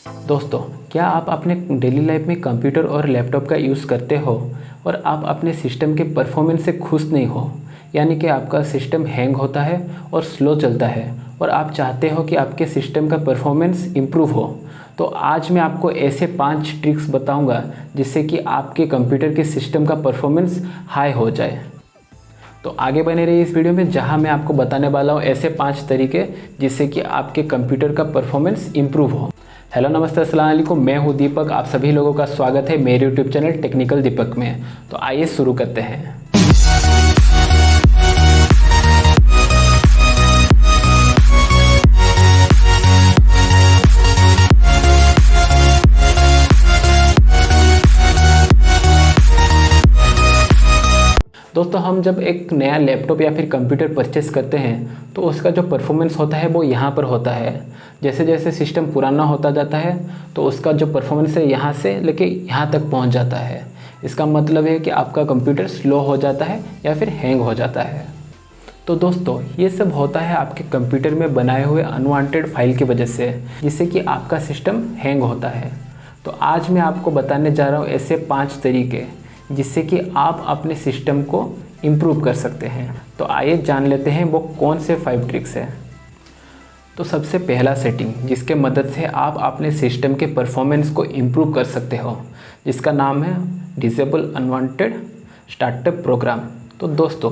दोस्तों, क्या आप अपने डेली लाइफ में कंप्यूटर और लैपटॉप का यूज़ करते हो और आप अपने सिस्टम के परफॉर्मेंस से खुश नहीं हो, यानी कि आपका सिस्टम हैंग होता है और स्लो चलता है और आप चाहते हो कि आपके सिस्टम का परफॉर्मेंस इम्प्रूव हो। तो आज मैं आपको ऐसे 5 ट्रिक्स बताऊंगा जिससे कि आपके कंप्यूटर के सिस्टम का परफॉर्मेंस हाई हो जाए। तो आगे बने रहिए इस वीडियो में, जहां मैं आपको बताने वाला हूं ऐसे 5 तरीके जिससे कि आपके कंप्यूटर का परफॉर्मेंस इम्प्रूव हो। हेलो, नमस्ते, अस्सलाम वालेकुम। मैं हूं दीपक। आप सभी लोगों का स्वागत है मेरे यूट्यूब चैनल टेक्निकल दीपक में। तो आइए शुरू करते हैं। दोस्तों, हम जब एक नया लैपटॉप या फिर कंप्यूटर परचेस करते हैं तो उसका जो परफॉर्मेंस होता है वो यहाँ पर होता है। जैसे जैसे सिस्टम पुराना होता जाता है तो उसका जो परफॉर्मेंस है यहाँ से लेके यहाँ तक पहुँच जाता है। इसका मतलब है कि आपका कंप्यूटर स्लो हो जाता है या फिर हैंग हो जाता है। तो दोस्तों, ये सब होता है आपके कंप्यूटर में बनाए हुए अनवांटेड फाइल की वजह से, जिससे कि आपका सिस्टम हैंग होता है। तो आज मैं आपको बताने जा रहा हूँ ऐसे 5 तरीके जिससे कि आप अपने सिस्टम को इम्प्रूव कर सकते हैं। तो आइए जान लेते हैं वो कौन से 5 ट्रिक्स हैं। तो सबसे पहला सेटिंग जिसके मदद से आप अपने सिस्टम के परफॉर्मेंस को इम्प्रूव कर सकते हो, जिसका नाम है डिसेबल अनवांटेड स्टार्टअप प्रोग्राम। तो दोस्तों,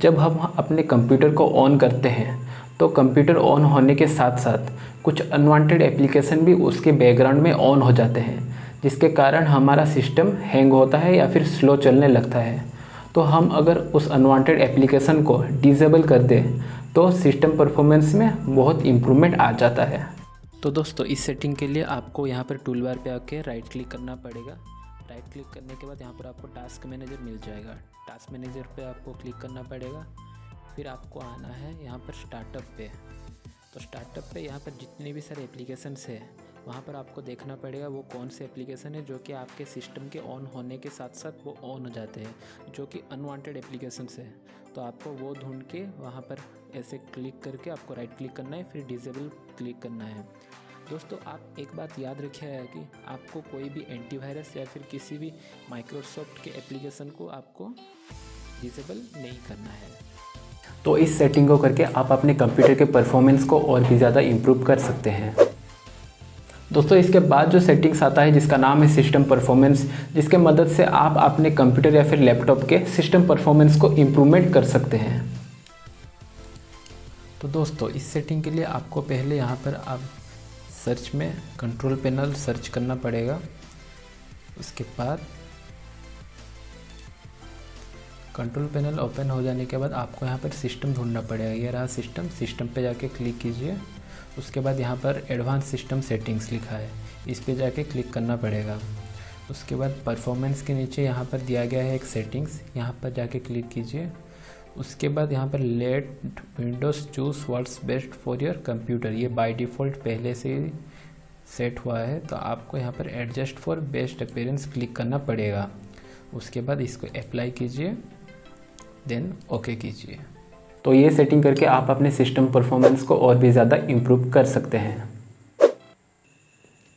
जब हम अपने कंप्यूटर को ऑन करते हैं तो कंप्यूटर ऑन होने के साथ साथ कुछ अनवांटेड एप्लीकेशन भी उसके बैकग्राउंड में ऑन हो जाते हैं, जिसके कारण हमारा सिस्टम हैंग होता है या फिर स्लो चलने लगता है। तो हम अगर उस अनवांटेड एप्लीकेशन को डिसेबल कर दें तो सिस्टम परफॉर्मेंस में बहुत इम्प्रूवमेंट आ जाता है। तो दोस्तों, इस सेटिंग के लिए आपको यहाँ पर टूल बार पे आके राइट क्लिक करना पड़ेगा। राइट क्लिक करने के बाद यहाँ पर आपको टास्क मैनेजर मिल जाएगा। टास्क मैनेजर पे आपको क्लिक करना पड़ेगा। फिर आपको आना है यहाँ पर स्टार्टअप पे। तो स्टार्टअप पे यहाँ पर जितने भी सारे एप्लीकेशंस है वहाँ पर आपको देखना पड़ेगा वो कौन से एप्लीकेशन है जो कि आपके सिस्टम के ऑन होने के साथ साथ वो ऑन हो जाते हैं, जो कि अनवांटेड एप्लीकेशंस है। तो आपको वो ढूंढ के वहाँ पर ऐसे क्लिक करके आपको राइट क्लिक करना है, फिर डिसेबल क्लिक करना है। दोस्तों, आप एक बात याद रखिएगा कि आपको कोई भी एंटीवायरस या फिर किसी भी माइक्रोसॉफ्ट के एप्लीकेशन को आपको डिसेबल नहीं करना है। तो इस सेटिंग को करके आप अपने कंप्यूटर के परफॉर्मेंस को और भी ज़्यादा इम्प्रूव कर सकते हैं। दोस्तों, इसके बाद जो सेटिंग्स आता है जिसका नाम है सिस्टम परफॉर्मेंस, जिसके मदद से आप अपने कंप्यूटर या फिर लैपटॉप के सिस्टम परफॉर्मेंस को इम्प्रूवमेंट कर सकते हैं। तो दोस्तों, इस सेटिंग के लिए आपको पहले यहाँ पर आप सर्च में कंट्रोल पैनल सर्च करना पड़ेगा। उसके बाद कंट्रोल पैनल ओपन हो जाने के बाद आपको यहाँ पर सिस्टम ढूंढना पड़ेगा। ये रहा सिस्टम पे जाके क्लिक कीजिए। उसके बाद यहाँ पर एडवांस सिस्टम सेटिंग्स लिखा है, इस पे जाके क्लिक करना पड़ेगा। उसके बाद परफॉर्मेंस के नीचे यहाँ पर दिया गया है एक सेटिंग्स, यहाँ पर जाके क्लिक कीजिए। उसके बाद यहाँ पर let Windows choose what's best for your computer, ये बाय डिफ़ॉल्ट पहले से ही सेट हुआ है। तो आपको यहाँ पर adjust for best appearance click करना पड़ेगा। उसके बाद इसको अप्लाई कीजिए, देन ओके कीजिए। तो ये सेटिंग करके आप अपने सिस्टम परफॉर्मेंस को और भी ज़्यादा इम्प्रूव कर सकते हैं।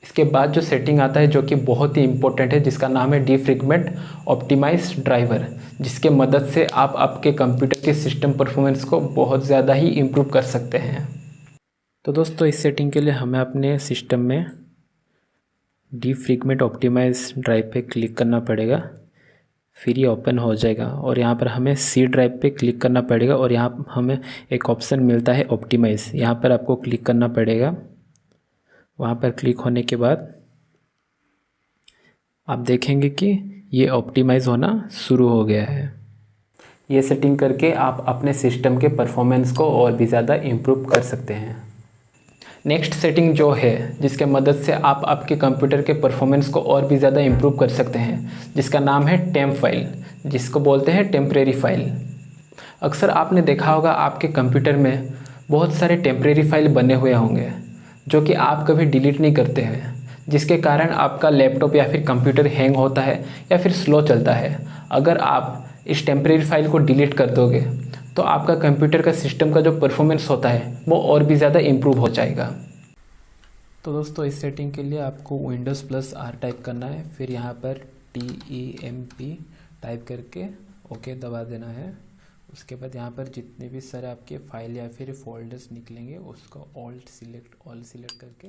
इसके बाद जो सेटिंग आता है जो कि बहुत ही इम्पोर्टेंट है, जिसका नाम है डिफ्रेगमेंट ऑप्टिमाइज ड्राइवर, जिसके मदद से आप आपके कंप्यूटर के सिस्टम परफॉर्मेंस को बहुत ज़्यादा ही इम्प्रूव कर सकते हैं। तो दोस्तों, इस सेटिंग के लिए हमें अपने सिस्टम में डिफ्रेगमेंट ऑप्टिमाइज ड्राइव पे क्लिक करना पड़ेगा। फिर ये ओपन हो जाएगा और यहाँ पर हमें सी ड्राइव पे क्लिक करना पड़ेगा और यहाँ हमें एक ऑप्शन मिलता है ऑप्टिमाइज़, यहाँ पर आपको क्लिक करना पड़ेगा। वहाँ पर क्लिक होने के बाद आप देखेंगे कि ये ऑप्टिमाइज़ होना शुरू हो गया है। ये सेटिंग करके आप अपने सिस्टम के परफॉर्मेंस को और भी ज़्यादा इम्प्रूव कर सकते हैं। नेक्स्ट सेटिंग जो है जिसके मदद से आप आपके कंप्यूटर के परफॉर्मेंस को और भी ज़्यादा इम्प्रूव कर सकते हैं, जिसका नाम है टेम्प फाइल, जिसको बोलते हैं टेम्परेरी फाइल। अक्सर आपने देखा होगा आपके कंप्यूटर में बहुत सारे टेम्परेरी फाइल बने हुए होंगे जो कि आप कभी डिलीट नहीं करते हैं, जिसके कारण आपका लैपटॉप या फिर कंप्यूटर हैंग होता है या फिर स्लो चलता है। अगर आप इस टेम्परेरी फाइल को डिलीट कर दोगे तो आपका कंप्यूटर का सिस्टम का जो परफॉर्मेंस होता है वो और भी ज़्यादा इम्प्रूव हो जाएगा। तो दोस्तों इस सेटिंग के लिए आपको विंडोज़ प्लस आर टाइप करना है, फिर यहाँ पर TEMP टाइप करके ओके दबा देना है। उसके बाद यहाँ पर जितने भी सारे आपके फाइल या फिर फोल्डर्स निकलेंगे उसको ऑल सिलेक्ट करके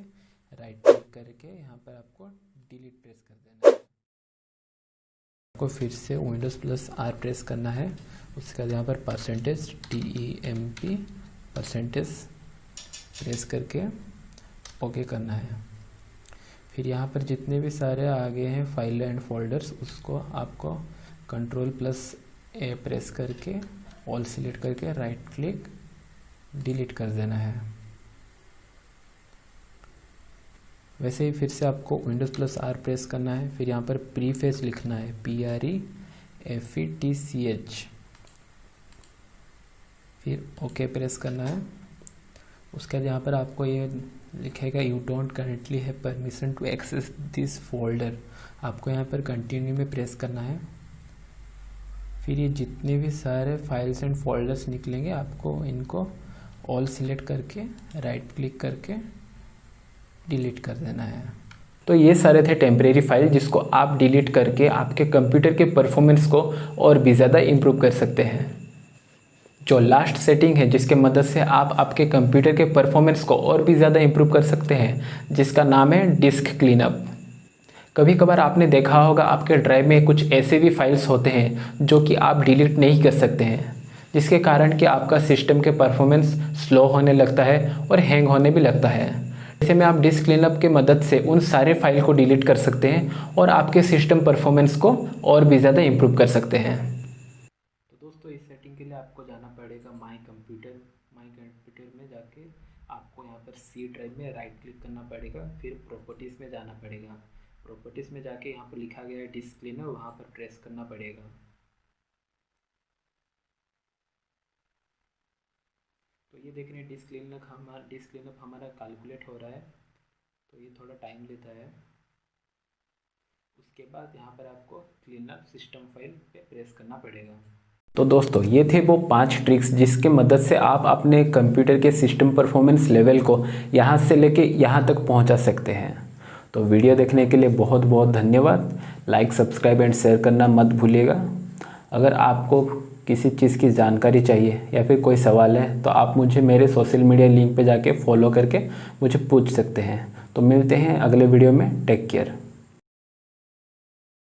राइट क्लिक करके यहाँ पर आपको डिलीट प्रेस कर देना है। आपको फिर से विंडोज़ प्लस आर प्रेस करना है। उसके बाद यहाँ पर %TEMP प्रेस करके ओके करना है। फिर यहाँ पर जितने भी सारे आगे हैं फाइल एंड फोल्डर्स उसको आपको Ctrl+A प्रेस करके ऑल सिलेक्ट करके राइट क्लिक डिलीट कर देना है। वैसे ही फिर से आपको विंडोज़ प्लस आर प्रेस करना है। फिर यहाँ पर प्रीफेच लिखना है PREFETCH, फिर ओके प्रेस करना है। उसके बाद यहाँ पर आपको ये लिखेगा you don't currently have permission to access this folder, आपको यहाँ पर कंटिन्यू में प्रेस करना है। फिर ये जितने भी सारे फाइल्स एंड फोल्डर्स निकलेंगे आपको इनको ऑल सिलेक्ट करके राइट क्लिक करके डिलीट कर देना है। तो ये सारे थे टेम्परेरी फाइल जिसको आप डिलीट करके आपके कंप्यूटर के परफॉर्मेंस को और भी ज़्यादा इम्प्रूव कर सकते हैं। जो लास्ट सेटिंग है जिसके मदद से आप आपके कंप्यूटर के परफॉर्मेंस को और भी ज़्यादा इम्प्रूव कर सकते हैं, जिसका नाम है डिस्क क्लीनअप। कभी कभार आपने देखा होगा आपके ड्राइव में कुछ ऐसे भी फाइल्स होते हैं जो कि आप डिलीट नहीं कर सकते हैं, जिसके कारण कि आपका सिस्टम के परफॉर्मेंस स्लो होने लगता है और हैंग होने भी लगता है। ऐसे में आप डिस्क क्लीनअप के मदद से उन सारे फाइल को डिलीट कर सकते हैं और आपके सिस्टम परफॉर्मेंस को और भी ज़्यादा इम्प्रूव कर सकते हैं। तो दोस्तों इस सेटिंग के लिए आपको जाना पड़ेगा माई कंप्यूटर में जाके आपको यहाँ पर सी ड्राइव में राइट क्लिक करना पड़ेगा, फिर प्रॉपर्टीज़ में जाना पड़ेगा। प्रॉपर्टीज़ में जाके यहाँ पर लिखा गया है डिस्क क्लीनर, वहाँ पर प्रेस करना पड़ेगा। तो ये देख रहे हैं डिस्क क्लीनअप हमारा कैलकुलेट हो रहा है, तो ये थोड़ा टाइम लेता है। उसके बाद यहाँ पर आपको क्लीनअप सिस्टम फाइल पे प्रेस करना पड़ेगा। तो दोस्तों ये थे वो 5 ट्रिक्स जिसके मदद से आप अपने कंप्यूटर के सिस्टम परफॉर्मेंस लेवल को यहाँ से लेके यहाँ तक पहुँचा सकते हैं। तो वीडियो देखने के लिए बहुत बहुत धन्यवाद। लाइक, सब्सक्राइब एंड शेयर करना मत भूलिएगा। अगर आपको किसी चीज़ की जानकारी चाहिए या फिर कोई सवाल है तो आप मुझे मेरे सोशल मीडिया लिंक पे जाके फॉलो करके मुझे पूछ सकते हैं। तो मिलते हैं अगले वीडियो में। Take care.